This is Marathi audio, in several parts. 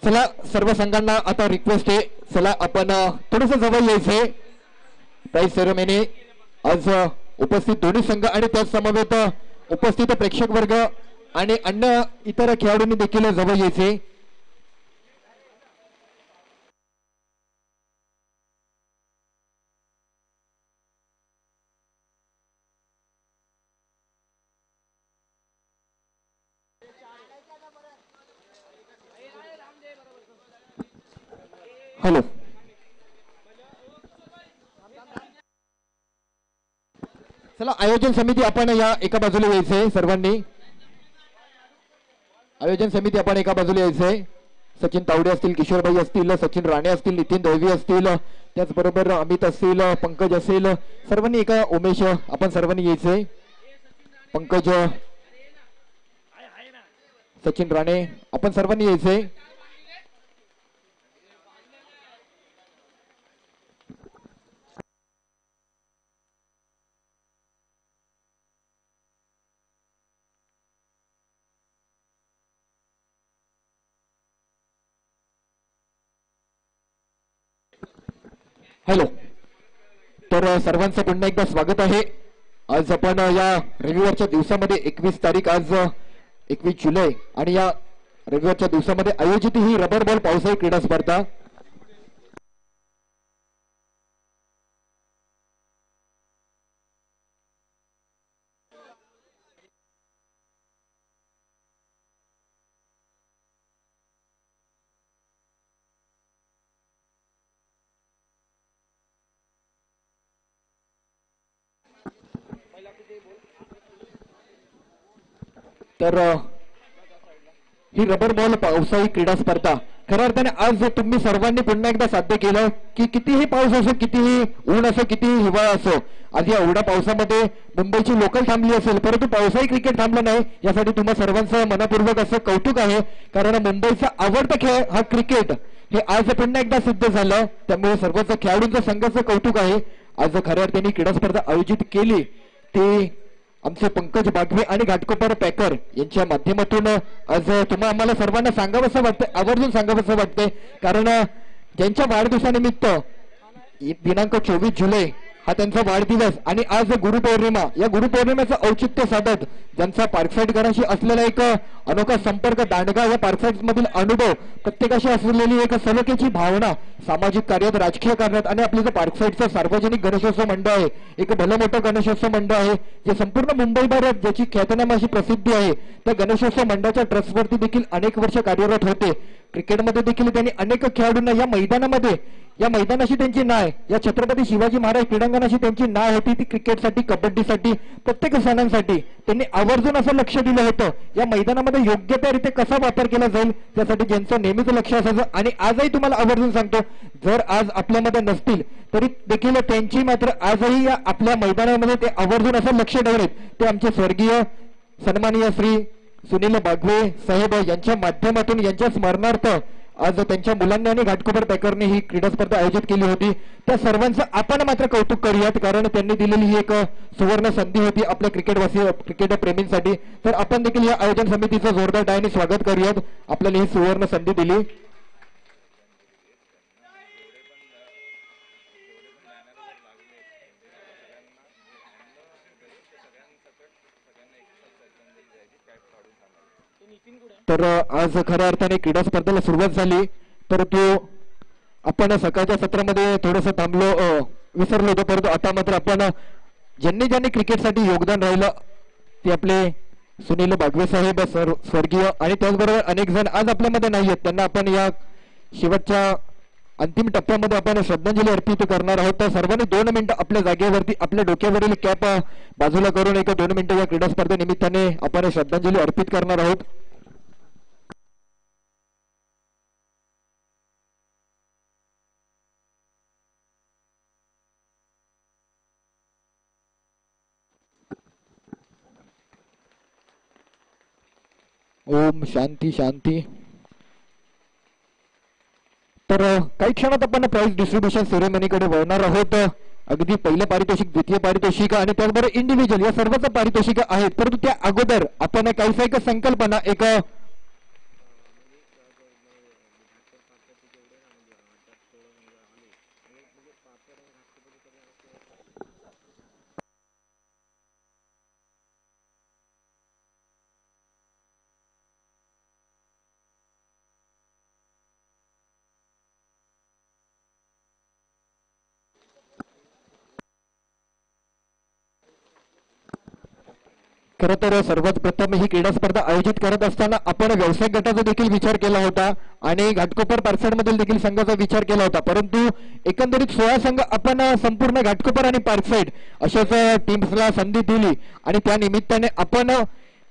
चला सर्व संघांना आता रिक्वेस्ट आहे, चला आपण थोडस जवळ यायचंय. प्राइज सेरेमनी आज उपस्थित दोन्ही संघ आणि त्याच समवेत उपस्थित प्रेक्षक वर्ग आणि अन्य इतर खेळाडूंनी देखील जवळ यायचे. हॅलो, चला आयोजन समिती आपण या एका बाजूला यायचंय. सर्वांनी आयोजन समिती आपण एका बाजूला यायचंय. सचिन तावडे असतील, किशोरभाई असतील, सचिन राणे असतील, नितीन दळवी असतील, त्याचबरोबर अमित असतील, पंकज असेल, सर्वांनी एका उमेश आपण सर्वांनी यायचंय. पंकज, सचिन राणे आपण सर्वांनी यायचंय. हॅलो, तर सर्वांचं पुन्हा एकदा स्वागत आहे. आज आपण या रविवारच्या दिवसामध्ये 21 तारीख, आज 21 जुलै, आणि या रविवारच्या दिवसामध्ये आयोजित ही रबर बॉल पावसाळी क्रीडा स्पर्धा तर ही रबर बॉल पावसाळी क्रीडा स्पर्धा खऱ्या अर्थाने आज तुम्ही सर्वांनी पुन्हा एकदा साध्य केलं की कितीही पाऊस असो, कितीही ऊन असो, कितीही हिवाळा असो, आज या एवढ्या पावसामध्ये मुंबईची लोकल थांबली असेल परंतु पावसाळी क्रिकेट थांबलं नाही. यासाठी तुम्हा सर्वांचं मनपूर्वक असं कौतुक आहे, कारण मुंबईचा आवडता खेळ हा क्रिकेट हे आज पुन्हा एकदा सिद्ध झालं. त्यामुळे सर्वच खेळाडूंचं संघाचं कौतुक आहे. आज खऱ्या अर्थाने क्रीडा स्पर्धा आयोजित केली ती आमचे पंकज बागवे आणि घाटकोपर पॅकर यांच्या माध्यमातून आज तुम्हाला आम्हाला सर्वांना सांगावंसं वाटतंय, आवर्जून सांगावंसं वाटतंय, कारण ज्यांच्या वाढदिवसानिमित्त दिनांक 24 जुलै हा त्यांचा वाढदिवस आणि आज गुरुपौर्णिमा, या गुरुपौर्णिमेचं औचित्य साधत ज्यांचा पार्कसाईडकरांशी असलेला एक अनोखा संपर्क, दांडगा, या पार्कसाईड मधील अनुभव, प्रत्येकाशी असलेली एक सलोख्याची भावना, सामाजिक कार्यात, राजकीय कार्यात, आणि आपलं जे पार्कसाईडचं सार्वजनिक गणेशोत्सव मंडळ आहे, एक भलं मोठं गणेशोत्सव मंडळ आहे जे संपूर्ण मुंबईभरात ज्याची ख्यातनाम अशी प्रसिद्धी आहे, त्या गणेशोत्सव मंडळाच्या ट्रस्टवरती देखील अनेक वर्ष कार्यरत होते. क्रिकेटमध्ये देखील त्यांनी अनेक खेळाडूंना या मैदानामध्ये, या मैदानाशी त्यांची नाळ, या छत्रपती शिवाजी महाराज क्रीडांगणाशी त्यांची नाळ होती ती क्रिकेटसाठी, कबड्डीसाठी, प्रत्येक सणांसाठी त्यांनी आवर्जून असं लक्ष दिलं होतं या मैदानामध्ये योग्य त्या रीते कसा वापर केला जाईल त्यासाठी ज्यांचं नेहमीच लक्ष असायचं. आणि आजही तुम्हाला आवर्जून सांगतो, जर आज आपल्यामध्ये नसतील तरी देखील त्यांची मात्र आजही या आपल्या मैदानामध्ये ते आवर्जून असं लक्ष ठेवलेत. ते आमचे स्वर्गीय सन्माननीय श्री सुनील बागवे साहेब यांच्या माध्यमातून यांच्या स्मरणार्थ आज त्यांच्या मुलांनी आणि घाटकोपर पॅकरने ही क्रीडा स्पर्धा आयोजित केली होती. त्या सर्वांचं आपण मात्र कौतुक करूयात, कारण त्यांनी दिलेली ही एक सुवर्ण संधी होती आपल्या क्रिकेट प्रेमींसाठी. तर आपण देखील या आयोजन समितीचं जोरदार टाळ्यांनी स्वागत करूयात, आपल्याला ही सुवर्ण संधी दिली. तर आज खऱ्या अर्थाने क्रीडा स्पर्धेला सुरुवात झाली, परंतु आपण सकाळच्या सत्रामध्ये थोडंसं विसरलो होतो, परंतु आता मात्र आपण ज्यांनी क्रिकेटसाठी योगदान राहिलं ते आपले सुनील बागवे साहेब स्वर्गीय, आणि त्याचबरोबर अनेक जण आज आपल्यामध्ये नाही आहेत, त्यांना आपण या शेवटच्या अंतिम टप्प्यामध्ये आपण श्रद्धांजली अर्पित करणार आहोत. तर सर्वांनी 2 मिनिटं आपल्या जागेवरती आपल्या डोक्यावरील कॅप बाजूला करून 2 मिनिटं या क्रीडा स्पर्धेनिमित्ताने आपण श्रद्धांजली अर्पित करणार आहोत. ओम शांती शांती. तर काही क्षणात आपण प्राइज डिस्ट्रीब्युशन सेरेमनीकडे वळणार आहोत. अगदी पहिलं पारितोषिक, द्वितीय पारितोषिक आणि त्याचबरोबर इंडिव्हिज्युअल या सर्वच पारितोषिक आहेत, परंतु त्या अगोदर आपण काहीसा एक संकल्पना, एक खरं तर सर्वात प्रथम ही क्रीडा स्पर्धा आयोजित करत असताना आपण व्यावसायिक गटाचा देखील विचार केला होता आणि घाटकोपर पार्कसाईड मधील देखील संघाचा विचार केला होता, परंतु एकंदरीत 16 संघ आपण संपूर्ण घाटकोपर आणि पार्कसाईड अशाच टीम्सला संधी दिली आणि त्या निमित्ताने आपण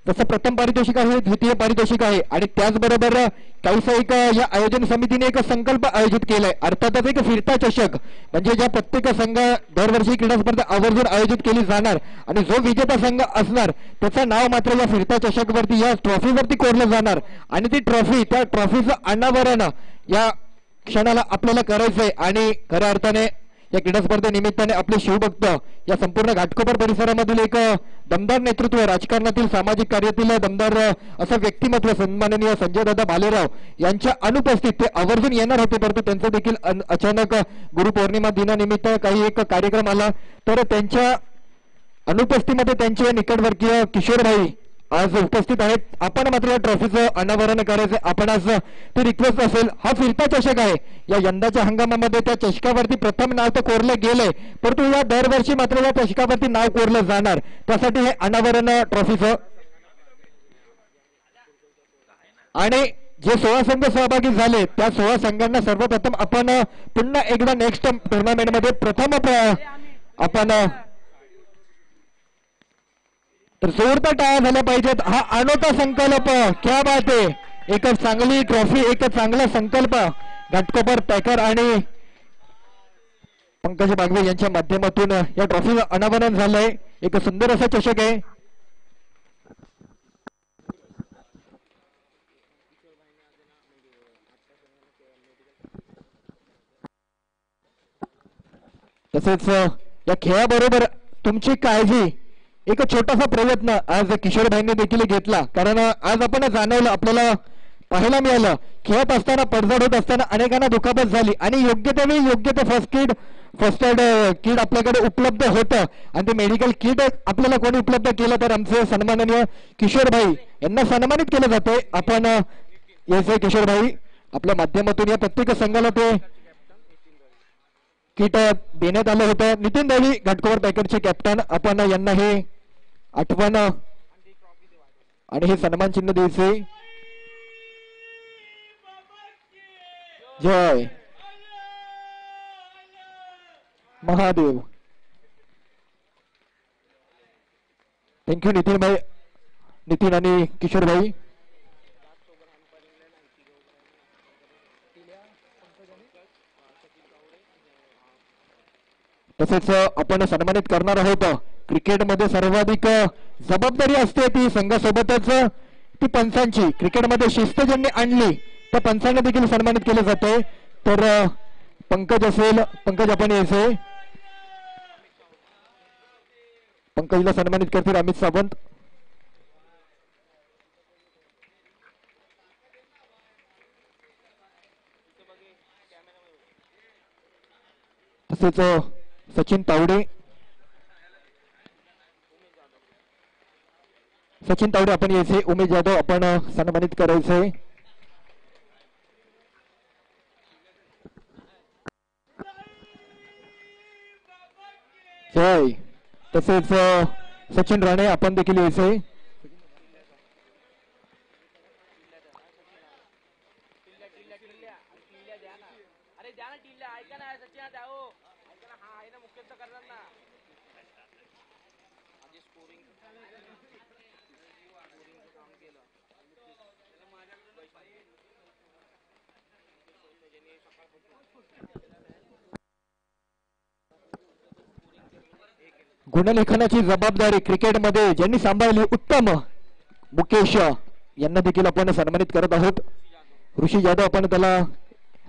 जसं प्रथम पारितोषिक आहे, द्वितीय पारितोषिक आहे आणि त्याचबरोबर काहीसा एक या आयोजन समितीने एक संकल्प आयोजित केलाय, अर्थातच एक फिरता चषक म्हणजे ज्या प्रत्येक संघ दरवर्षी क्रीडा स्पर्धा आवर्जून आयोजित केली जाणार आणि जो विजेता संघ असणार त्याचं नाव मात्र या फिरता चषकवरती या ट्रॉफीवरती कोरलं जाणार आणि ती ट्रॉफी त्या ट्रॉफीचं अनावरण या क्षणाला आपल्याला करायचंय आणि खऱ्या अर्थाने या क्रीडा स्पर्धेनिमित्ताने आपले शिवभक्त या संपूर्ण घाटकोपर परिसरामधील एक दमदार नेतृत्व, राजकारणातील सामाजिक कार्यातील दमदार असं व्यक्तिमत्व सन्माननीय संजय दादा भालेराव यांच्या अनुपस्थित ते आवर्जून येणार होते, परंतु त्यांचं देखील अचानक गुरुपौर्णिमा दिनानिमित्त काही एक कार्यक्रम आला, तर त्यांच्या अनुपस्थितीमध्ये त्यांचे निकटवर्गीय किशोरभाई आज उपस्थित आहेत. आपण मात्र या ट्रॉफीचं अनावरण करायचं आपण आज ती रिक्वेस्ट असेल. हा फिरता चषक आहे, या यंदाच्या हंगामामध्ये त्या चषकावरती प्रथम नाव तर कोरलं गेलंय, परंतु या दरवर्षी मात्र या चषकावरती नाव कोरलं जाणार, त्यासाठी हे अनावरण ट्रॉफीचं आणि जे 16 संघ सहभागी झाले त्या 16 संघांना सर्वप्रथम आपण पुन्हा एकदा नेक्स्ट टुर्नामेंटमध्ये प्रथम आपण तर जोरदार टाळ्या झाल्या पाहिजेत. हा अनोखा संकल्प, क्या बात आहे, एक चांगली ट्रॉफी, एक चांगला संकल्प घाटकोपर पॅकर आणि पंकज बागवे यांच्या माध्यमातून या ट्रॉफीचं अनावरण झालंय. एक सुंदर असा चषक आहे. तसेच या खेळाबरोबर तुमची काळजी एक छोटासा प्रयत्न आज किशोरभाईंनी देखील घेतला, कारण आज आपण जाणवलं, आपल्याला पाहायला मिळालं खेळत असताना पडझड होत असताना अनेकांना दुखापत झाली आणि योग्य त्यावेळी योग्य ते फर्स्ट एड किट आपल्याकडे उपलब्ध होतं आणि ते मेडिकल किट आपल्याला कोणी उपलब्ध केलं तर आमचे सन्माननीय किशोरभाई यांना सन्मानित केलं जातंय. आपण याचे किशोरभाई आपल्या माध्यमातून या प्रत्येक संघाला ते किट देण्यात आलं होतं. नितीन देवी घाटकोपर पॅकेटचे कॅप्टन, आपण यांना हे आठवण आणि हे सन्मान चिन्ह द्यायचे. जय महादेव. थँक्यू नितीन भाई, नितीन आणि किशोर भाई. तसेच आपण सन्मानित करणार आहोत. क्रिकेटमध्ये सर्वाधिक जबाबदारी असते ती संघासोबतच ती पंचांची. क्रिकेटमध्ये शिस्त ज्यांनी आणली त्या पंचांना देखील सन्मानित केलं जातंय. तर पंकज असेल, पंकज आपण यायचे, पंकजला सन्मानित करतील अमित सावंत. तसेच सचिन तावडे, सचिन तावडे आपण यायचे. उमेश जाधव आपण सन्मानित करायचे. जय. तसेच सचिन राणे आपण देखील यायचे. गुणलेखनाची जबाबदारी क्रिकेटमध्ये ज्यांनी सांभाळली उत्तम, मुकेश यांना देखील आपण सन्मानित करत आहोत. ऋषी जाधव आपण त्याला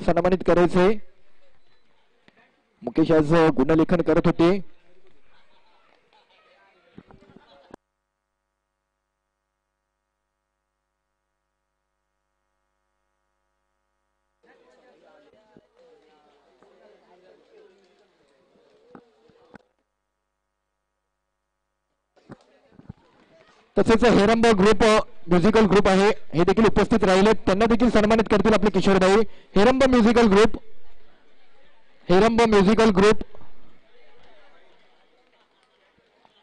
सन्मानित करायचे. मुकेश आज गुणलेखन करत होते. तसेच हेरंब ग्रुप म्युझिकल ग्रुप आहे, हे देखील उपस्थित राहिले, त्यांना देखील सन्मानित करतील आपले Kishorbhai. Heramb musical group, Heramb musical group,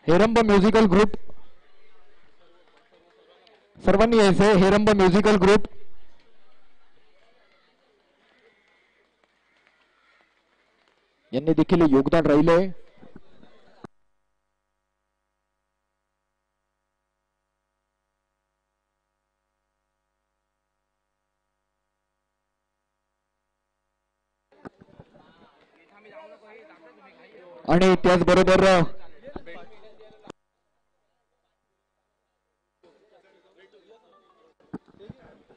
Heramb musical group सर्वांनी यायचंय. हेरंब म्युझिकल ग्रुप यांनी देखील योगदान राहिलंय. आणि त्याचबरोबर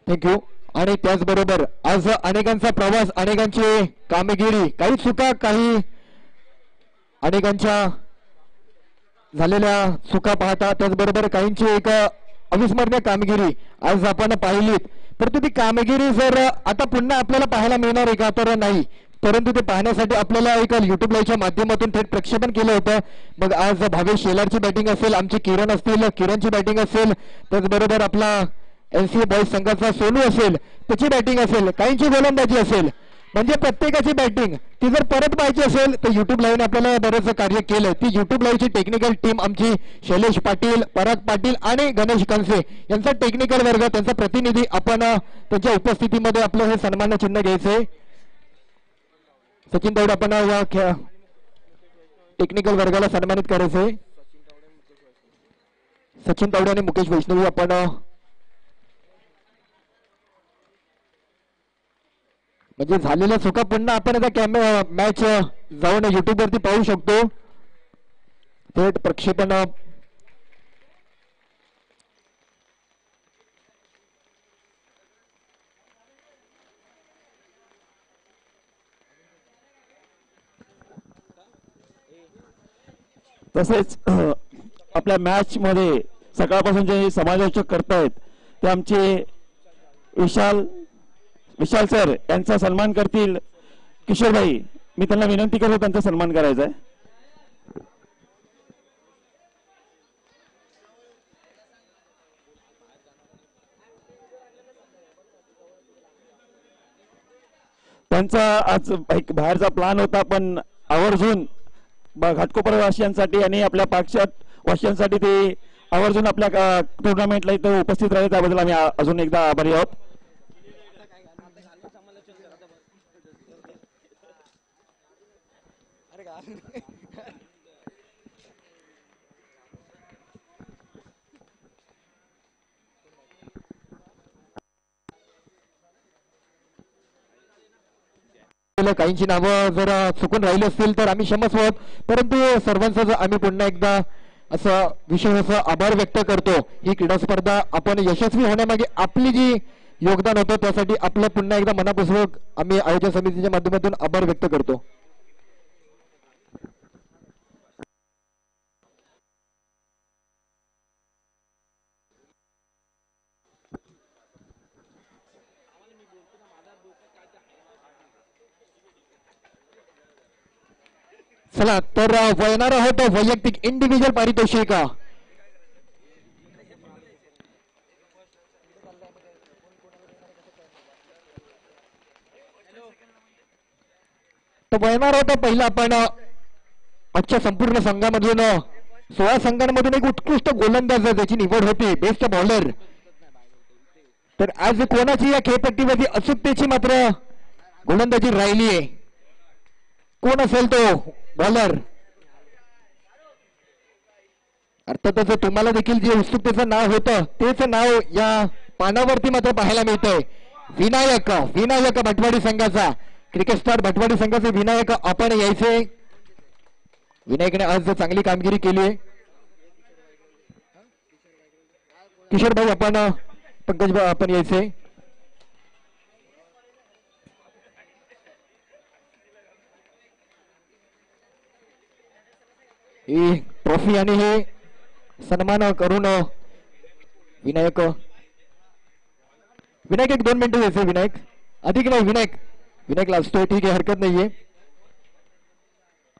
थँक्यू. आणि त्याचबरोबर आज अनेकांचा प्रवास, अनेकांची कामगिरी, काही चुका, काही अनेकांच्या झालेल्या चुका पाहता, त्याचबरोबर काहींची एक अविस्मरणीय कामगिरी आज आपण पाहिलीत. परंतु ती कामगिरी जर आता पुन्हा आपल्याला पाहायला मिळणार आहे का, तर नाही. परंतु ते पाहण्यासाठी आपल्याला एक युट्यूब लाईव्हच्या माध्यमातून थेट प्रक्षेपण केलं होतं. मग आज भावेश शेलारची बॅटिंग असेल, आमची किरण असतील, किरणची बॅटिंग असेल, त्याचबरोबर आपला एनसीए बॉईज संघाचा सोनू असेल, त्याची बॅटिंग असेल, काहींची गोलंदाजी असेल, म्हणजे प्रत्येकाची बॅटिंग ती जर परत पाहिजे असेल तर युट्यूब लाईव्हने आपल्याला बरेच कार्य केलंय. ती युट्यूब लाईव्हची टेक्निकल टीम आमची शैलेश पाटील, पराग पाटील आणि गणेश कंसे यांचा टेक्निकल वर्ग, त्यांचा प्रतिनिधी आपण त्यांच्या उपस्थितीमध्ये आपलं हे सन्मान चिन्ह घ्यायचंय. सचिन तावडे आपण या टेक्निकल वर्गाला सन्मानित करायचंय. सचिन तावडे आणि मुकेश वैष्णवी आपण म्हणजे झालेल्या चुका पुन्हा आपण आता मॅच जाऊन युट्यूब वरती पाहू शकतो. थेट प्रक्षेपण तसेच आपल्या मॅच मध्ये सकाळपासून जे समालोचक करतायत ते आमचे विशाल सर यांचा सन्मान करतील. किशोरभाई, मी त्यांना विनंती करतो त्यांचा सन्मान करायचा आहे. त्यांचा आज एक बाहेरचा प्लॅन होता, पण आवर्जून घाटकोपर वासियांसाठी आणि आपल्या पाकशात वासियांसाठी ते आवर्जून आपल्या टुर्नामेंटला इथं उपस्थित राहिले, त्याबद्दल आम्ही अजून एकदा आभारी आहोत. काहींची नावं जर चुकून राहिली असतील तर आम्ही क्षमस्व आहोत. परंतु सर्वांचा आम्ही पुन्हा एकदा असं विशेष आभार व्यक्त करतो. ही क्रीडा स्पर्धा आपण यशस्वी होण्यामागे आपली जी योगदान होतं त्यासाठी आपलं पुन्हा एकदा मनापूर्वक आम्ही आयोजन समितीच्या माध्यमातून आभार व्यक्त करतो. चला तर वळणार आहोत वैयक्तिक इंडिव्हिज्युअल पारितोषिक. तर वळणार आहोत पहिला आपण आजच्या संपूर्ण संघामधून 16 संघांमधून एक उत्कृष्ट गोलंदाज ज्याची निवड होती, बेस्ट बॉलर. तर आज कोणाची या खेळपट्टीवरती अचूकतेची मात्र गोलंदाजी राहिली आहे, कोण असेल तो बॉलर? अर्थातच तुम्हाला देखील जे उत्सुकतेचं नाव होतं तेच नाव या पानावरती मात्र पाहायला मिळतंय. विनायक भटवाडी संघाचा, क्रिकेट स्टार भटवाडी संघाचे विनायक आपण यायचे. विनायकने आज चांगली कामगिरी केली आहे. किशोर भाऊ आपण, पंकज भाऊ आपण यायचे. ही ट्रॉफी आणि हे सन्मान करून विनायक एक 2 मिनिटं यायचे. विनायक अधिक नाही, विनायक लाजतोय, ठीक आहे, हरकत नाहीये.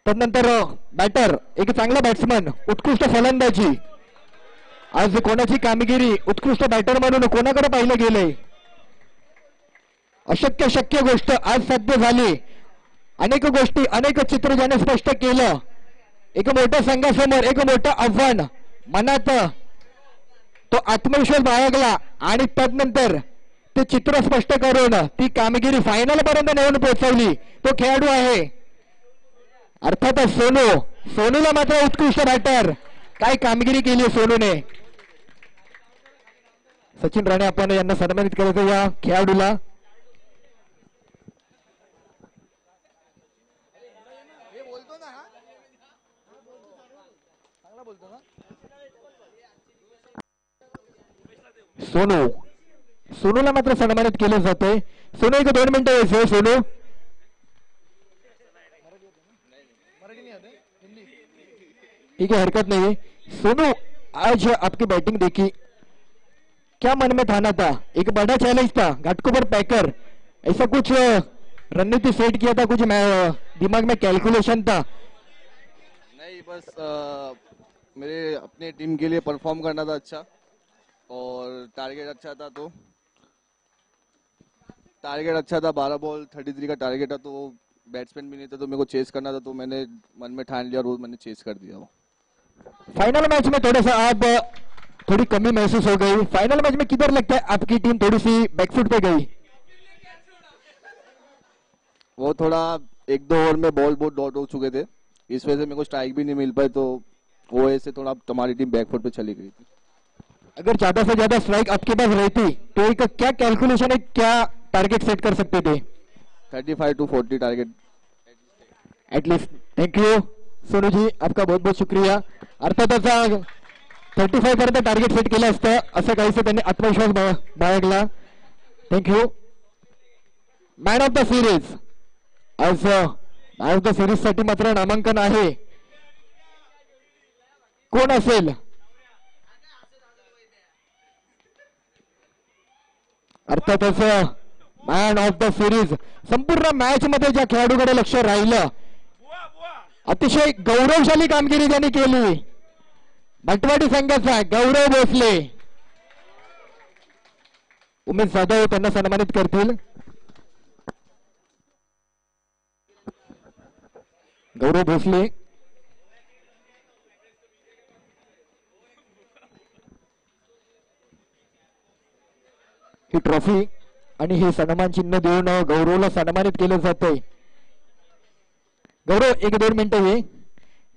त्यानंतर बॅटर, एक चांगला बॅट्समन, उत्कृष्ट फलंदाजी. आज कोणाची कामगिरी उत्कृष्ट बॅटर म्हणून कोणाकडे पाहिलं गेलंय? अशक्य शक्य गोष्ट आज साध्य झाली. अनेक गोष्टी, अनेक चित्र ज्याने स्पष्ट केलं. एक मोठ्या संघासमोर एक मोठं आव्हान, मनात तो आत्मविश्वास बाळगला आणि तदनंतर ते चित्र स्पष्ट करून ती कामगिरी फायनल पर्यंत नेऊन पोहोचवली तो खेळाडू आहे अर्थातच सोनू. सोनूला मात्र उत्कृष्ट बॅटर. काय कामगिरी केली सोनूने. सचिन राणे आपण यांना सन्मानित करायचं या खेळाडूला. सोनू. सोनूला मात्र सन्मानित केलं जातंय. सोनू एक 2 मिनिटं यायचं सोनू. ठीक है हरकत नहीं है. सोनू आज आपकी बैटिंग देखी क्या मन में ठाना था. एक बड़ा चैलेंज था घाटकोपर पैकर ऐसा कुछ रणनीति सेट किया था कुछ दिमाग में कैलकुलेशन था. नहीं बस मेरे अपने टीम के लिए परफॉर्म करना था अच्छा और टारगेट अच्छा था तो टारगेट अच्छा था 12 बॉल 33 का टारगेट था तो बैट्समैन भी नहीं था तो मेरे को चेस करना था तो मैंने मन में ठान लिया और वो मैंने चेस कर दिया. वो फाइनल मैच में थोड़ा सा आप थोड़ी कमी महसूस हो गई. फाइनल मैच में किधर लगता है आपकी टीम थोड़ी सी बैकफुट पे गई. वो थोड़ा 1-2 ओवर में बॉल बहुत डॉट हो चुके थे इस वजह से मेरे को स्ट्राइक भी नहीं मिल पाई तो वो वजह से थोड़ा हमारी टीम बैकफुट पे चली गई थी. अगर ज्यादा से ज्यादा स्ट्राइक आपके पास रहती तो एक क्या कैलकुलेशन है क्या टारगेट सेट कर सकते थे. 35 to 40 target at least. Thank you Sonu ji आपका बहुत बहुत शुक्रिया. अर्थातच 35 पर्यंत टार्गेट सेट केलं असतं असं काहीसं त्यांनी आत्मविश्वास बाळगला. Thank you. Man of the series. आज मॅन ऑफ द सिरीज साठी मात्र नामांकन आहे. कोण असेल. अर्थातच मॅन ऑफ द सिरीज. संपूर्ण मॅच मध्ये ज्या खेळाडूकडे लक्ष राहिलं अतिशय गौरवशाली कामगिरी त्यांनी केली. भटवाडी संघाचा गौरव भोसले. उमेश जाधव त्यांना सन्मानित करतील. गौरव भोसले ही ट्रॉफी आणि हे सन्मान चिन्ह देऊन गौरवला सन्मानित केलं जातंय. गौरव 1-2 मिनिटं ये.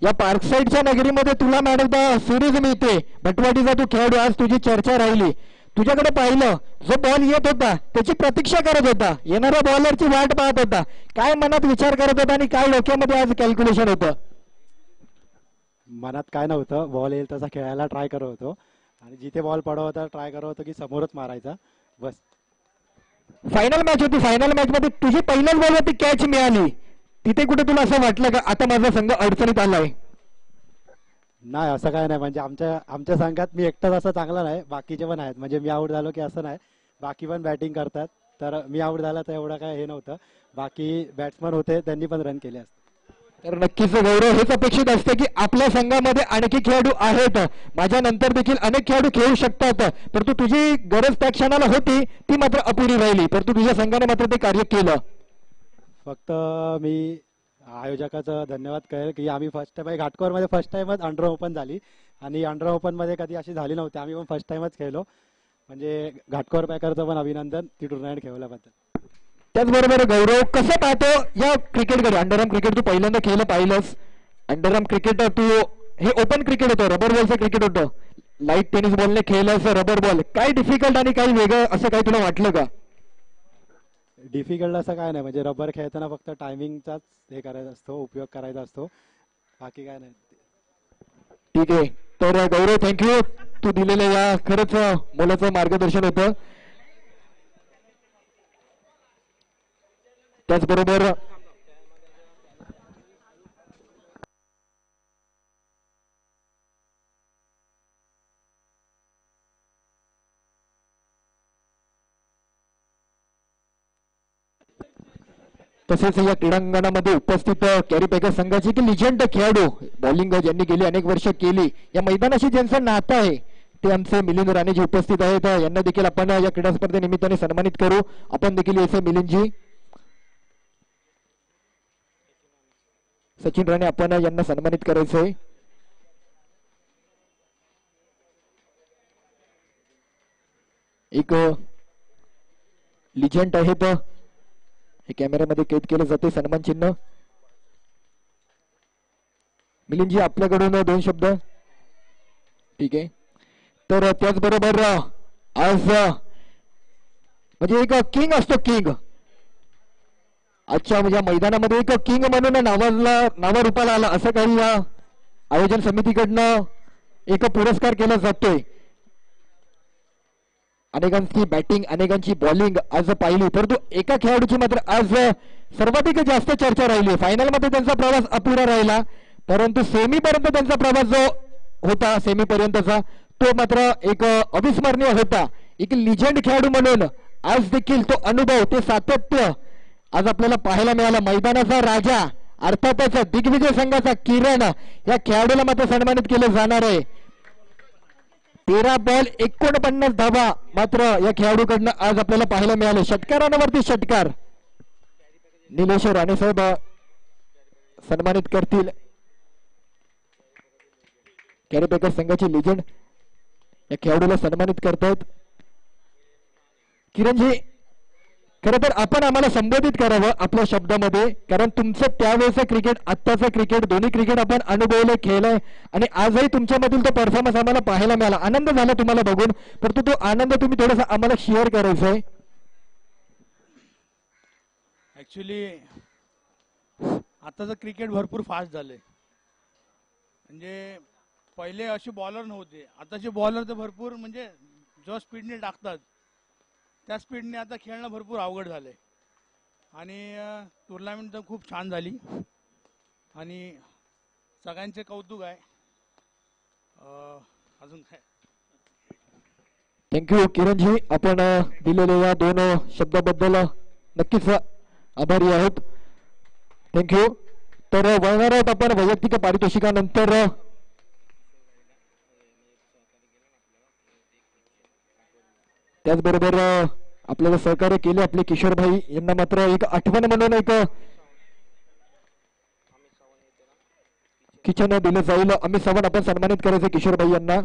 या पार्कसाईडच्या नगरीमध्ये तुला मॅन ऑफ द सिरीज मिळते. भटवाडीचा तू खेळाडू आज तुझी चर्चा राहिली. तुझ्याकडे पाहिलं जो बॉल येत होता त्याची प्रतीक्षा करत होता येणाऱ्या बॉलरची वाट पाहत होता. काय मनात विचार करत होता आणि काय डोक्यामध्ये आज कॅल्क्युलेशन होतं. मनात काय नव्हतं बॉल येईल तसा खेळायला ट्राय करत होतो आणि जिथे बॉल पडत होता ट्राय करत होतो की समोरच मारायचा बस. फायनल मॅच होती. फायनल मॅच मध्ये तुझी पहिल्याच बॉलवरती कॅच मिळाली. तिथे कुठे तुला असं वाटलं का आता माझा संघ अडचणीत आलाय. नाही असं काय नाही म्हणजे आमच्या संघात मी एकटाच असं चांगला नाही बाकीचे पण आहेत म्हणजे मी आउट झालो की असं नाही बाकी पण बॅटिंग करतात तर मी आउट झाला तर एवढं काय हे नव्हतं. बाकी बॅट्समन होते त्यांनी पण रन केले असते. तर नक्कीच गौरव हेच अपेक्षित असते की आपल्या संघामध्ये आणखी खेळाडू आहेत. माझ्या नंतर देखील अनेक खेळाडू खेळू शकतात परंतु तुझी गरज त्या क्षणाला होती ती मात्र अपुरी राहिली परंतु तुझ्या संघाने मात्र ते कार्य केलं. फक्त मी आयोजकाचं धन्यवाद करेल की आम्ही फर्स्ट टाइम घाटकोपरमध्ये फर्स्ट टाइमच अंडर ओपन झाली आणि अंडर ओपन मध्ये कधी अशी झाली नव्हती. आम्ही पण फर्स्ट टाइमच खेळलो म्हणजे घाटकोपर पॅकरचं पण अभिनंदन ती टुर्नामेंट खेळल्याबद्दल. त्याचबरोबर गौरव कसं पाहतो या क्रिकेटकडे. अंडरआर्म क्रिकेट तू पहिल्यांदा खेळलं पाहिलंस. अंडरआर्म क्रिकेट तू हे ओपन क्रिकेट होतं रबर बॉलचं क्रिकेट होतं. लाईट टेनिस बॉलने खेळलं रबर बॉल. काय डिफिकल्ट आणि काही वेगळं असं काही तुला वाटलं का. डिफिकल्ट असं काय नाही म्हणजे रबर खेळताना फक्त टायमिंगचाच हे करायचा असतो उपयोग करायचा असतो बाकी काय नाही. ठीक आहे. तर गौरव थँक्यू तू दिलेलं या खरंच मोलाचं मार्गदर्शन होतं. त्याचबरोबर तसेच या क्रीडांगणामध्ये उपस्थित कॅरी पॅकर संघाचे की लिजंड खेळाडू बॉलिंग ज्यांनी गेली अनेक वर्ष केली या मैदानाशी ज्यांचं नातं आहे ते आमचे मिलिंद राणे जे उपस्थित आहेत यांना देखील आपण या क्रीडा स्पर्धेनिमित्ताने सन्मानित करू. आपण देखील याचे मिलिंदजी सचिन राणे आपण यांना सन्मानित करायचंय. एक लिजंड आहेत, हे कॅमेऱ्यामध्ये कैद केलं जाते सन्मान चिन्ह. मिलिंदजी आपल्याकडून 2 शब्द. ठीक आहे. तर त्याचबरोबर आज म्हणजे एक किंग असतो, किंग आजच्या म्हणजे मैदानामध्ये एक किंग म्हणून नावारूपाला आला असं काही या आयोजन समितीकडनं एक पुरस्कार केला जातोय. अनेकांची बॅटिंग अनेकांची बॉलिंग आज पाहिली, परंतु एका खेळाडूची मात्र आज सर्वाधिक जास्त चर्चा राहिली. फायनल मध्ये त्यांचा प्रवास अपुरा राहिला, परंतु सेमी पर्यंत त्यांचा प्रवास जो होता सेमी पर्यंतचा तो मात्र एक अविस्मरणीय होता. एक लिजंड खेळाडू म्हणून आज देखील तो अनुभव, ते सातत्य आज आपल्याला पाहायला मिळालं. मैदानाचा राजा अर्थातच दिग्विजय संघाचा किरण या खेळाडूला मात्र सन्मानित केलं जाणार आहे. 13 बॉल 49 धावा मात्र या खेळाडूकडनं आज आपल्याला पाहायला मिळाले. षटकारांवरती षटकार. निलेश राणे साहेब सन्मानित करतील. कॅरीपॅकर संघाचे लिजंड या खेळाडूला सन्मानित करतायत. किरणजी, खरं तर आपण आम्हाला संबोधित करावं आपल्या शब्दामध्ये, कारण तुमचं त्यावेळेचं क्रिकेट आत्ताचं क्रिकेट दोन्ही क्रिकेट आपण अनुभवलं खेळलंय आणि आजही तुमच्यामधील तो परफॉर्मन्स आम्हाला पाहायला मिळाला. आनंद झाला तुम्हाला बघून, परंतु तो आनंद तुम्ही थोडासा आम्हाला शेअर करायचा आहे. ऍक्च्युली आताचं क्रिकेट भरपूर फास्ट झालंय. म्हणजे पहिले असे बॉलर नव्हते, आताचे बॉलर तर भरपूर म्हणजे जो स्पीडने टाकतात त्या स्पीडने आता खेळणं भरपूर अवघड झालंय. आणि टुर्नामेंट तर खूप छान झाली आणि सगळ्यांचे कौतुक आहे. अजून काय. थँक्यू किरणजी, आपण दिलेल्या या 2 शब्दाबद्दल नक्कीच आभारी आहोत. थँक्यू. तर वळणार आहोत आपण वैयक्तिक पारितोषिकानंतर. त्याचबरोबर आपल्याला सहकार्य केले आपले किशोरभाई यांना मात्र एक आठवण म्हणून एक किचन दिलं जाईल. अमित सावंत आपण सन्मानित करायचं किशोरभाई यांना.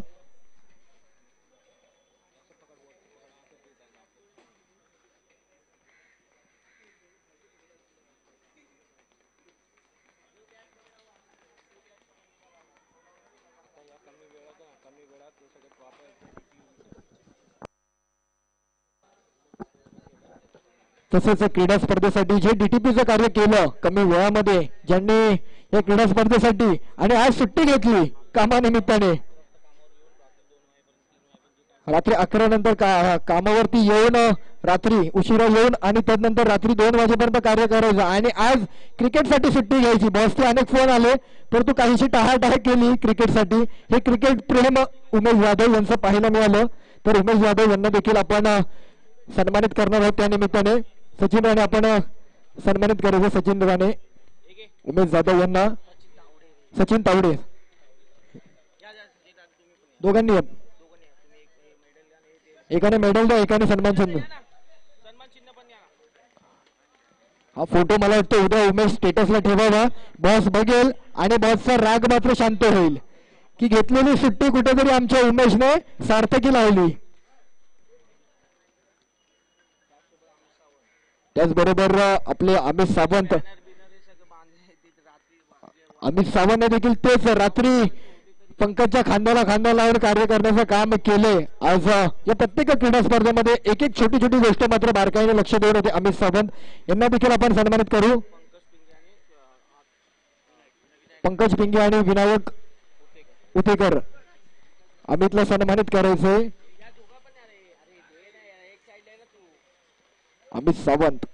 तसेच क्रीडा स्पर्धेसाठी जे डीटीपीचं कार्य केलं कमी वेळामध्ये, ज्यांनी या क्रीडा स्पर्धेसाठी आणि आज सुट्टी घेतली कामानिमित्ताने, रात्री 11 नंतर कामावरती येऊन रात्री उशिरा येऊन आणि त्यानंतर रात्री 2 वाजेपर्यंत कार्य करायचं आणि आज क्रिकेटसाठी सुट्टी घ्यायची. बॉसचे अनेक फोन आले, परंतु काहीशी टाळाटाळ केली क्रिकेटसाठी. हे क्रिकेट प्रेम उमेश जाधव यांचं पाहायला मिळालं. तर उमेश जाधव यांना देखील आपण सन्मानित करणार आहोत. त्यानिमित्ताने सचिन राणे आपण सन्मानित करायचं. सचिन राणे, उमेश जाधव यांना, सचिन तावडे दोघांनी, एकाने मेडल द्या एकाने सन्मान चिन्ह. हा फोटो मला वाटतं उद्या उमेश स्टेटसला ठेवावा. बॉस बघेल आणि बॉसचा राग मात्र शांत होईल की घेतलेली सुट्टी कुठेतरी आमच्या उमेशने सार्थकी लावली. त्याचबरोबर आपले अमित सावंत देखील तेच रात्री पंकजच्या खांद्याला खांदा लावून कार्य करण्याचं काम केले. आज या प्रत्येक क्रीडा स्पर्धेमध्ये एक एक छोटी छोटी गोष्ट मात्र बारकाईने लक्ष देऊन होते अमित सावंत यांना देखील आपण सन्मानित करू. पंकज पिंगे आणि विनायक उतेकर अमितला सन्मानित करायचे. अमित सावंत,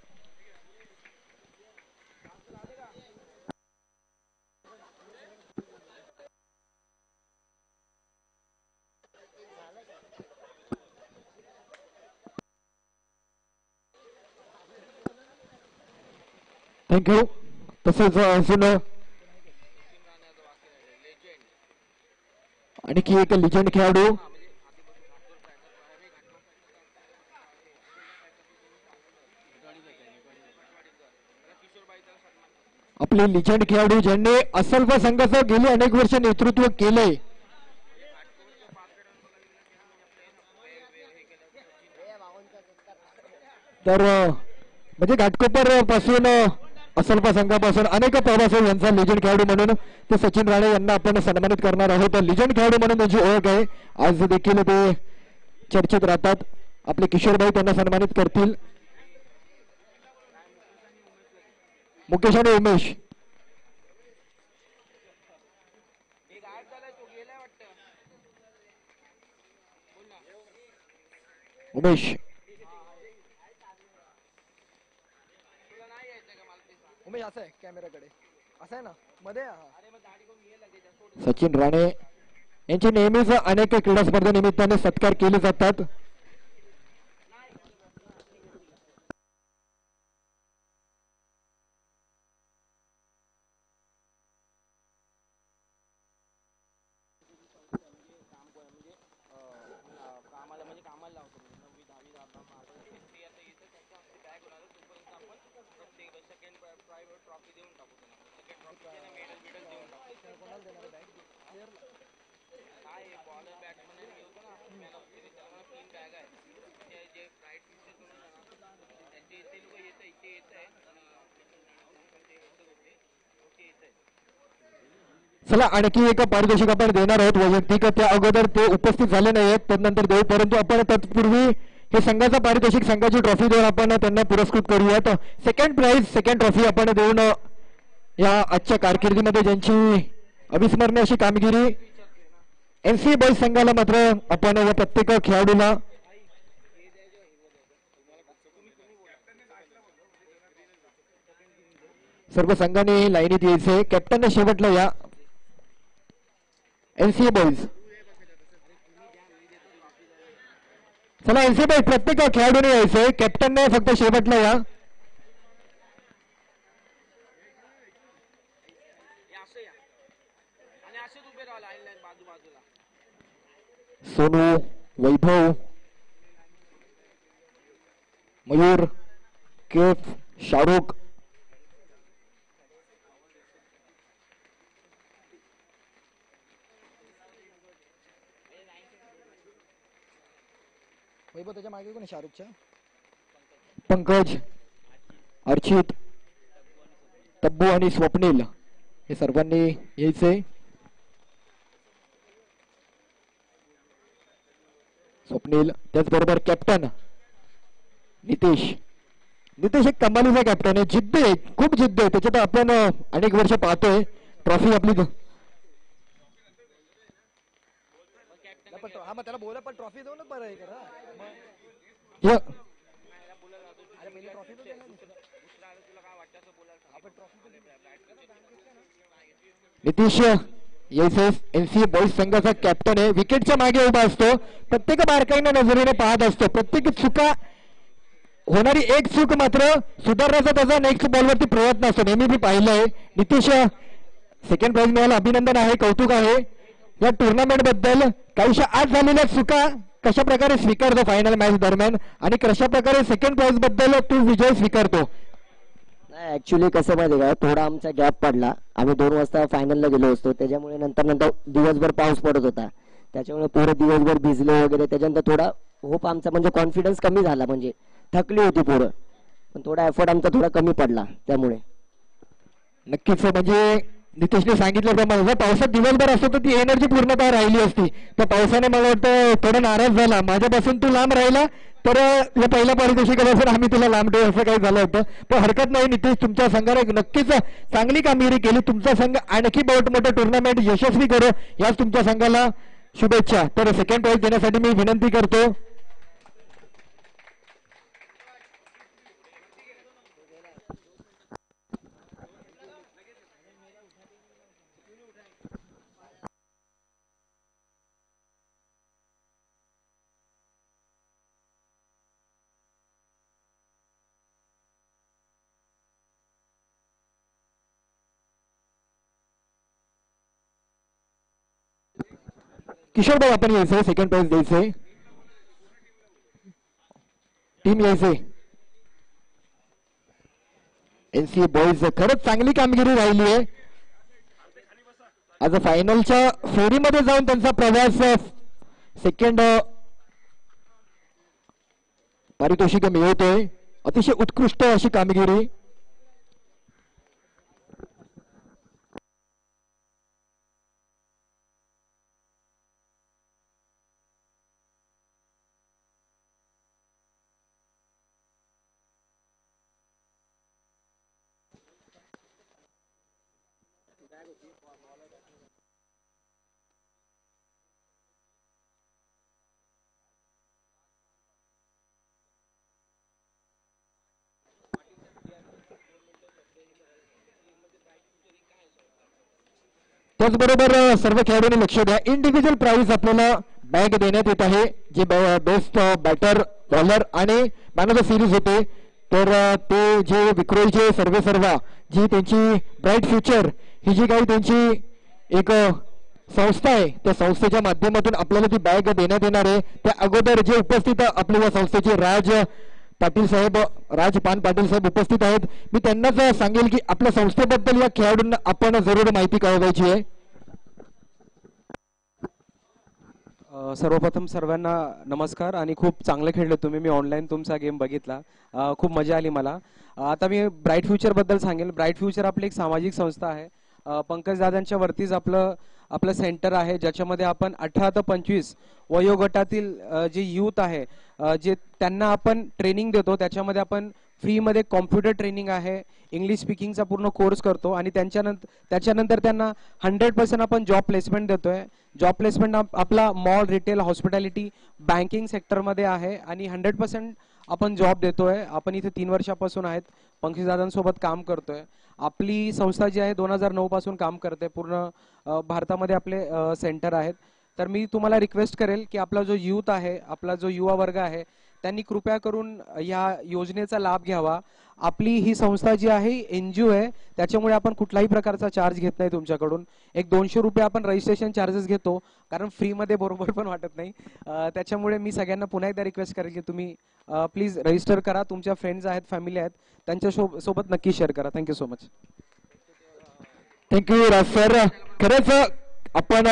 थँक्यू. तसेच अजून आणखी एक लिजंड खेळाडू आपले लिजंड खेळाडू ज्यांनी असल्फ संघाचं गेली अनेक वर्ष नेतृत्व केले. तर म्हणजे घाटकोपर पासून असलपा संघापासून अनेक प्रवासी यांचा लिजंड खेळाडू म्हणून ते सचिन राणे यांना आपण सन्मानित करणार आहोत. लिजंड खेळाडू म्हणून त्यांची ओळख आहे. आज देखील ते चर्चेत राहतात. आपले किशोरभाई त्यांना सन्मानित करतील. मुकेश आणि उमेश. उमेश उमेश असं आहे कॅमेराकडे असं आहे ना मध्ये. सचिन राणे यांचे नेहमीच अनेक क्रीडा स्पर्धे निमित्ताने सत्कार केले जातात. चला आणखी एक पारितोषिक आपण देणार आहोत वैयक्तिक. त्या अगोदर ते उपस्थित झाले नाहीत, तदनंतर देऊ. परंतु आपण तत्पूर्वी हे संघाचं पारितोषिक, संघाची ट्रॉफी देऊन आपण त्यांना पुरस्कृत करूयात. सेकंड प्राइज, सेकंड ट्रॉफी आपण देऊन या आजच्या कारकिर्दीमध्ये ज्यांची अविस्मरणीय अशी कामगिरी एनसीए बॉईज संघाला मात्र आपण या प्रत्येक खेळाडूला सर्व संघाने लाईनीत यायचे. कॅप्टन शेवटला या एनसीए बॉईज. चला एनसीए बॉईज प्रत्येक खेळाडूने यायचंय. कॅप्टनने फक्त शेवटला या. सोनू, वैभव, मयूर, केफ, शाहरुख, वैभव त्याच्या मागे कोणी शाहरुखच्या पंकज, अर्चित, तब्बू आणि स्वप्नील हे सर्वांनी यायचे. स्वप्नील, त्याचबरोबर कॅप्टन नितेश. नितेश एक कमालीचा कॅप्टन आहे. जिद्द आहे, खूप जिद्द आहे. त्याच्यात आपण अनेक वर्ष पाहतोय. ट्रॉफी आपली हा मग त्याला बोला पण ट्रॉफी देऊनच बरं आहे करा. नितीश यायचे एनसीए बॉईज संघाचा कॅप्टन आहे. विकेटच्या मागे उभा असतो. प्रत्येक बारकाईने नजरेने पाहत असतो. प्रत्येक चुका होणारी एक चूक मात्र सुधारण्याचा त्याचा नेक्स्ट बॉलवरती प्रयत्न असतो. नेहमी मी पाहिलंय. नितीश सेकंड प्राइज मिळाला, अभिनंदन आहे, कौतुक आहे. या टुर्नामेंट बद्दल काहीशा आज झालेल्या चुका कशा प्रकारे स्वीकारतो फायनल मॅच दरम्यान आणि कशा प्रकारे सेकंड प्राइज बद्दल तू विजय स्वीकारतो. ऍक्च्युली कसं माहिती का, थोडा आमचा गॅप पडला. आम्ही 2 वाजता फायनलला गेलो असतो. त्याच्यामुळे नंतर दिवसभर पाऊस पडत होता. त्याच्यामुळे पूर्ण दिवसभर भिजलो वगैरे. त्याच्यानंतर थोडा होप आमचा म्हणजे कॉन्फिडन्स कमी झाला. म्हणजे थकली होती पोरं, पण थोडा एफर्ट आमचा थोडा कमी पडला. त्यामुळे नक्कीच म्हणजे नितेशने सांगितल्याप्रमाणे जर पावसात दिवसभर असतो तर ती एनर्जी पूर्णतः राहिली असती. तर पावसाने मला वाटतं थोडा नाराज झाला. माझ्यापासून तू लांब राहिला तर या पहिल्या पारितोषिकापासून आम्ही तुला लांब ठेवू असं काही झालं होतं. पण हरकत नाही नितेश, तुमच्या संघाने नक्कीच चांगली कामगिरी केली. तुमचा संघ आणखी मोठं टुर्नामेंट यशस्वी करू याच तुमच्या संघाला शुभेच्छा. तर सेकंड प्राइज देण्यासाठी मी विनंती करतो. किशोर भाऊ आपण यायचंय, सेकंड प्राइज द्यायचंय. टीम यायचंय. एनसीए बॉईज खरंच चांगली कामगिरी राहिली आहे. आज फायनलच्या फेरीमध्ये जाऊन त्यांचा प्रवास सेकंड पारितोषिक मिळवतोय. अतिशय उत्कृष्ट अशी कामगिरी. त्याचबरोबर सर्व खेळाडूंनी लक्ष द्या. इंडिव्हिज्युअल प्राइज आपल्याला बॅग देण्यात येत आहे, जे बेस्ट बॅटर, बॉलर आणि मॅन ऑफ द सिरीज होते. तर ते जे विक्रोळीचे सर्वेसर्वा, जी त्यांची ब्राईट फ्युचर ही जी काही त्यांची एक संस्था आहे, त्या संस्थेच्या माध्यमातून आपल्याला ती बॅग देण्यात येणार आहे. त्या अगोदर जे उपस्थित आपल्या या संस्थेचे राजपान पाटील साहेब उपस्थित आहेत. मी त्यांनाच सांगेल की आपल्या संस्थेबद्दल या खेळाडूंना आपण जरूर माहिती कळवायची आहे. सर्वप्रथम सर्वांना नमस्कार आणि खूप चांगले खेळले तुम्ही. मी ऑनलाईन तुमचा गेम बघितला, खूप मजा आली मला. आता मी ब्राईट फ्युचर बद्दल सांगेल. ब्राईट फ्युचर आपली एक सामाजिक संस्था आहे. पंकज दादांच्या वरतीच आपलं सेंटर आहे, ज्याच्यामध्ये आपण 18 ते 25 वयोगटातील जे यूथ आहे, जे त्यांना आपण ट्रेनिंग देतो. त्याच्यामध्ये आपण फ्रीमध्ये कॉम्प्युटर ट्रेनिंग आहे, इंग्लिश स्पीकिंगचा पूर्ण कोर्स करतो आणि त्याच्यानंतर त्यांना 100% आपण जॉब प्लेसमेंट देतोय. जॉब प्लेसमेंट आपला मॉल, रिटेल, हॉस्पिटॅलिटी, बँकिंग सेक्टरमध्ये आहे आणि 100% आपण जॉब देतोय. आपण इथे 3 वर्षापासून आहेत, पंकजदादांसोबत काम करतोय. आपली संस्था जी आहे 2009 पासून काम करते. पूर्ण भारतामध्ये आपले सेंटर आहेत. तर मी तुम्हाला रिक्वेस्ट करेल की आपला जो यूथ आहे, आपला जो युवा वर्ग आहे, त्यांनी कृपया करून या योजनेचा लाभ घ्यावा. आपली ही संस्था जी आहे NGO आहे, त्याच्यामुळे आपण कुठलाही प्रकारचा चार्ज घेत नाही तुमच्याकडून. एक 200 रुपये आपण रजिस्ट्रेशन चार्जेस घेतो, कारण फ्रीमध्ये बरोबर पण वाटत नाही. त्याच्यामुळे मी सगळ्यांना पुन्हा एकदा रिक्वेस्ट करेल की तुम्ही प्लीज रजिस्टर करा. तुमच्या फ्रेंड्स आहेत, फॅमिली आहेत, त्यांच्या सोबत नक्की शेअर करा. Thank you so much. थँक्यू राज सर. खरंच आपण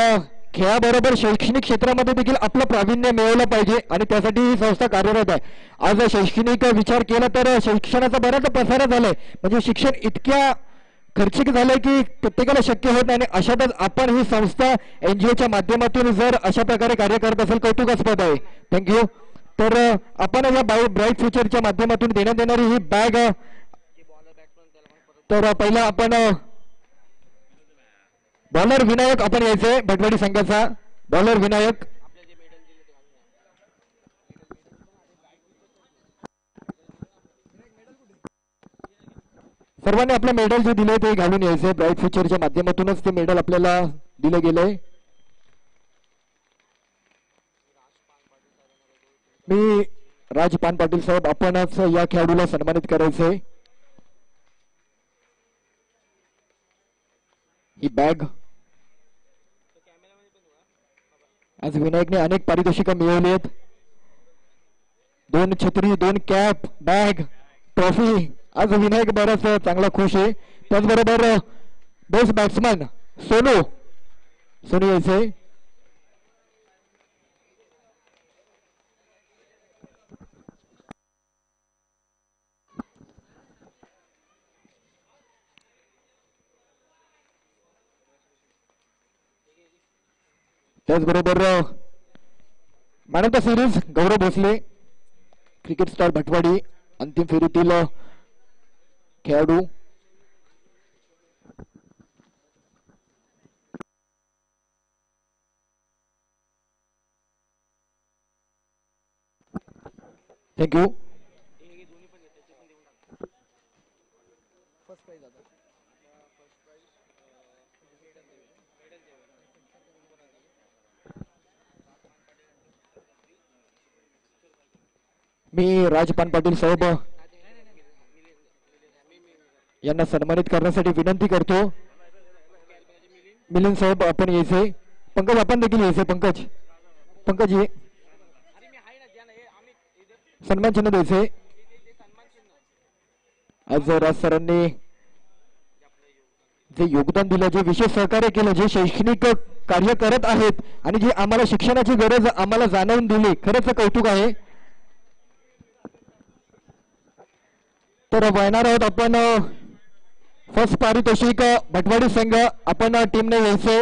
खेळाबरोबर शैक्षणिक क्षेत्रामध्ये देखील आपलं प्रावीण्य मिळवलं पाहिजे आणि त्यासाठी ही संस्था कार्यरत आहे. आज शैक्षणिक विचार केला तर शिक्षणाचा बराच पसारा झालाय. म्हणजे शिक्षण इतक्या खर्चिक झालंय की प्रत्येकाला शक्य होत नाही. आणि अशातच आपण ही संस्था NGOच्या माध्यमातून जर अशा प्रकारे कार्य करत असेल, कौतुकास्पद आहे. थँक्यू. तर आपण या ब्राईट फ्युचरच्या माध्यमातून देण्यात येणारी ही बॅग, तर पहिला आपण बॉलर विनायक आपण यायचंय, भटवाडी संघाचा बॉलर विनायक. सर्वांनी आपलं मेडल जे दिले ते घालून यायचंय. ब्राईट फ्युचरच्या माध्यमातूनच ते मेडल आपल्याला दिलं गेलंय. मी राजपान पाटील साहेब, आपणच या खेळाडूला सन्मानित करायचंय. ही बॅग आज विनायकने अनेक पारितोषिकं मिळवली आहेत. 2 छत्री, 2 कॅप, बॅग, ट्रॉफी. आज विनायक बराच चांगला खुश आहे. त्याचबरोबर बेस्ट बॅट्समन सोनू यायचे. त्याचबरोबर man of the series Gaurav Bhosale, cricket star Bhatwadi, अंतिम फेरीतील खेळाडू. थँक्यू. मी राजपान पाटील साहेब यांना सन्मानित करण्यासाठी विनंती करतो. मिलिंद साहेब आपण यायचे. पंकज आपण देखील यायचे. पंकज ये. सन्मान चिन्ह द्यायचे. आज राज सरांनी जे योगदान दिलं, जे विशेष सहकार्य केलं, जे शैक्षणिक कार्य करत आहेत आणि जी आम्हाला शिक्षणाची गरज आम्हाला जाणवून दिली, खरंच कौतुक आहे. तर वळणार आहोत आपण फर्स्ट पारितोषिक भटवाडी संघ आपण टीमने यायचे.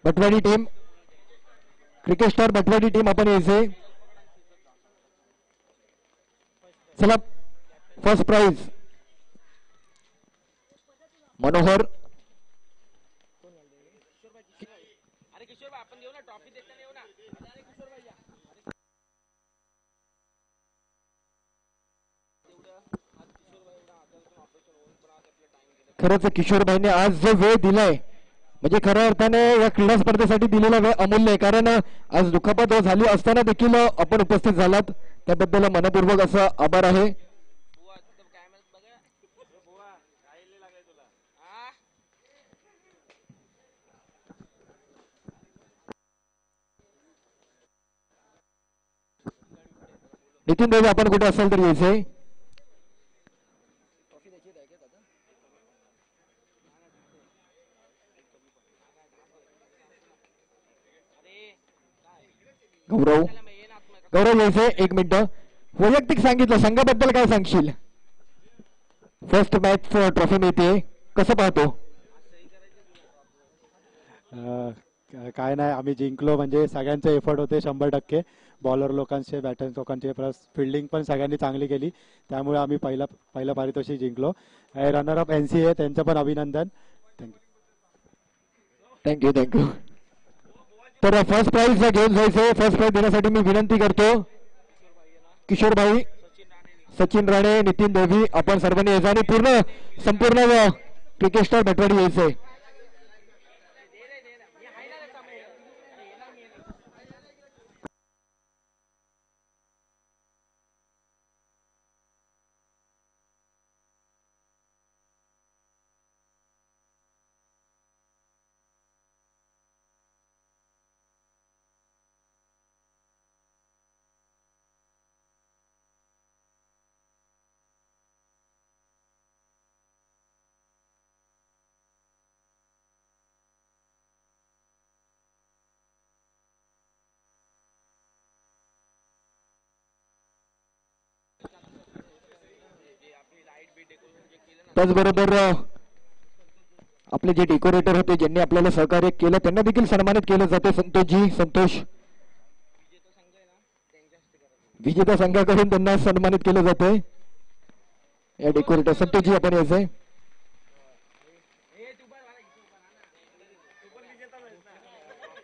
Bhatwadi team, cricket star Bhatwadi team आपण यायचे. चला फर्स्ट प्राइज मनोहर. खरंच किशोरभाईने आज जो वेळ दिलाय म्हणजे खऱ्या अर्थाने या क्रीडा स्पर्धेसाठी दिलेला वेळ अमूल्य आहे. कारण आज दुखापत झाली असताना देखील आपण उपस्थित झालात त्याबद्दल मनपूर्वक असा आभार आहे. नितीन देवी आपण कुठे असाल तर यायचे. गौरव गौरव यायचे. एक मिनिट, वैयक्तिक सांगितलं, संघाबद्दल काय सांगशील? फर्स्ट मॅच ट्रॉफी मिळते, कसं पाहतो? काय नाही, आम्ही जिंकलो म्हणजे सगळ्यांचे एफर्ट होते 100%. बॉलर लोकांचे, बॅटर लोकांचे, प्लस फिल्डिंग पण सगळ्यांनी चांगली केली, त्यामुळे आम्ही पहिलं पारितोषिक जिंकलो. रनर अप NCA त्यांचं पण अभिनंदन. Thank you thank you. तर फर्स्ट प्राइज घेऊन जायचे. फर्स्ट प्राइज देण्यासाठी मी विनंती करतो किशोरभाई, सचिन राणे, नितीन देवी आपण सर्वांनी यायचं आणि संपूर्ण क्रिकेट स्टार भटवाडी यायचंय. त्याचबरोबर आपले जे डेकोरेटर होते, ज्यांनी आपल्याला सहकार्य केलं, त्यांना देखील सन्मानित केलं जाते. संतोष विजेता संघाकडून त्यांना सन्मानित केलं जाते. या डेकोरेटर संतोषजी आपण यायचंय.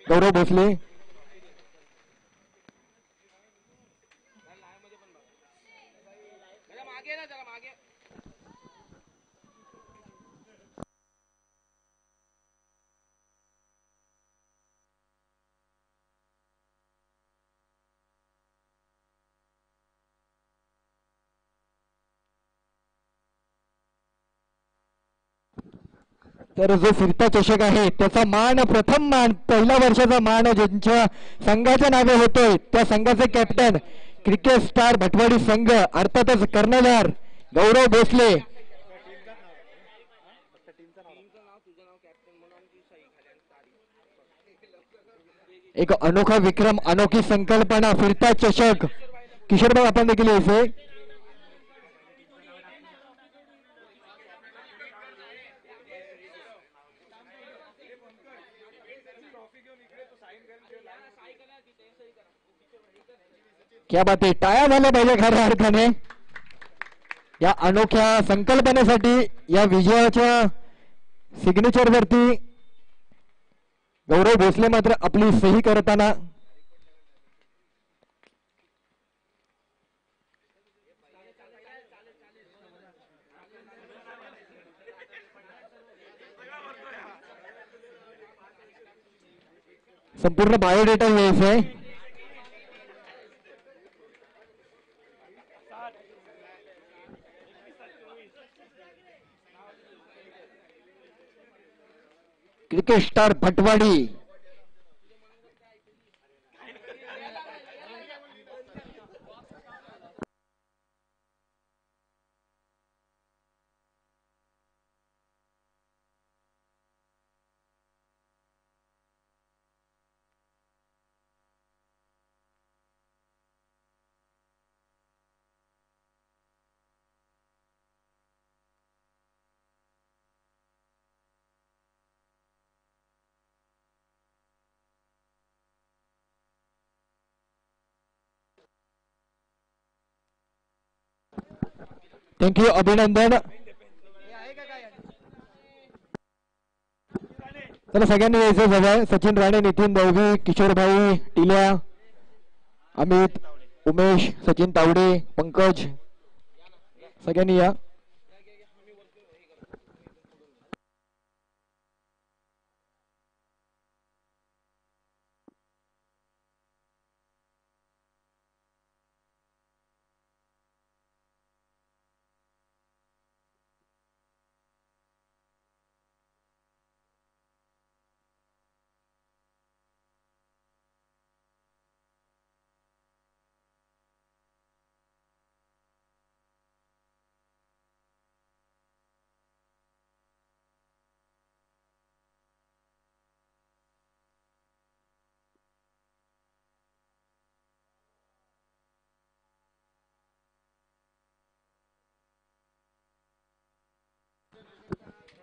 गौरव भोसले, तर जो फिरता चषक आहे त्याचा मान, प्रथम मान, पहिल्या वर्षाचा मान ज्यांच्या संघाच्या नावे होतोय त्या संघाचे कॅप्टन क्रिकेट स्टार भटवाडी संघ अर्थातच कर्णधार गौरव भोसले. एक अनोखा विक्रम, अनोखी संकल्पना, फिरता चषक. किशोरभाई आपण देखील यायचे. क्या बात आहे, टाळ्या झाल्या पाहिजे खऱ्या अर्थाने या अनोख्या संकल्पनेसाठी. या विजयाच्या सिग्नेचर वरती गौरव भोसले मात्र आपली सही करताना संपूर्ण बायोडेटा घ्यायचंय. Cricket star Bhatwadi. थँक्यू, अभिनंदन. चला सगळ्यांनी यायचं जवळ. सचिन राणे, नितीन दळवी, किशोरभाई टिल्या, अमित, उमेश, सचिन तावडे, पंकज, सगळ्यांनी या.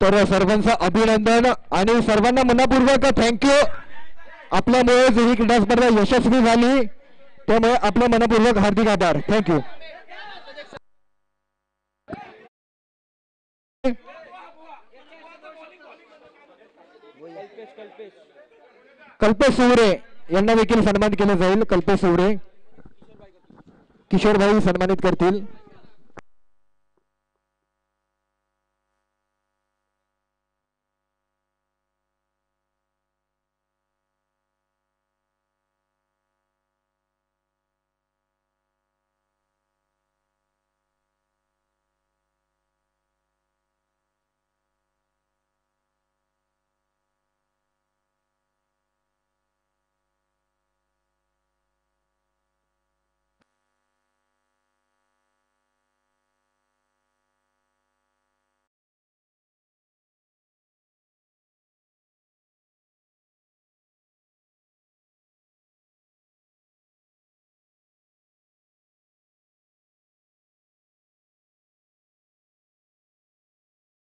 तर सर्वांचं अभिनंदन आणि सर्वांना मनपूर्वक थँक्यू. आपल्यामुळे ही क्रीडा स्पर्धा यशस्वी झाली, त्यामुळे आपलं मनपूर्वक हार्दिक आभार. थँक्यू. कल्पेश सुवरे यांना देखील सन्मानित केलं जाईल. कल्पेश सुवरे, किशोरभाई सन्मानित करतील.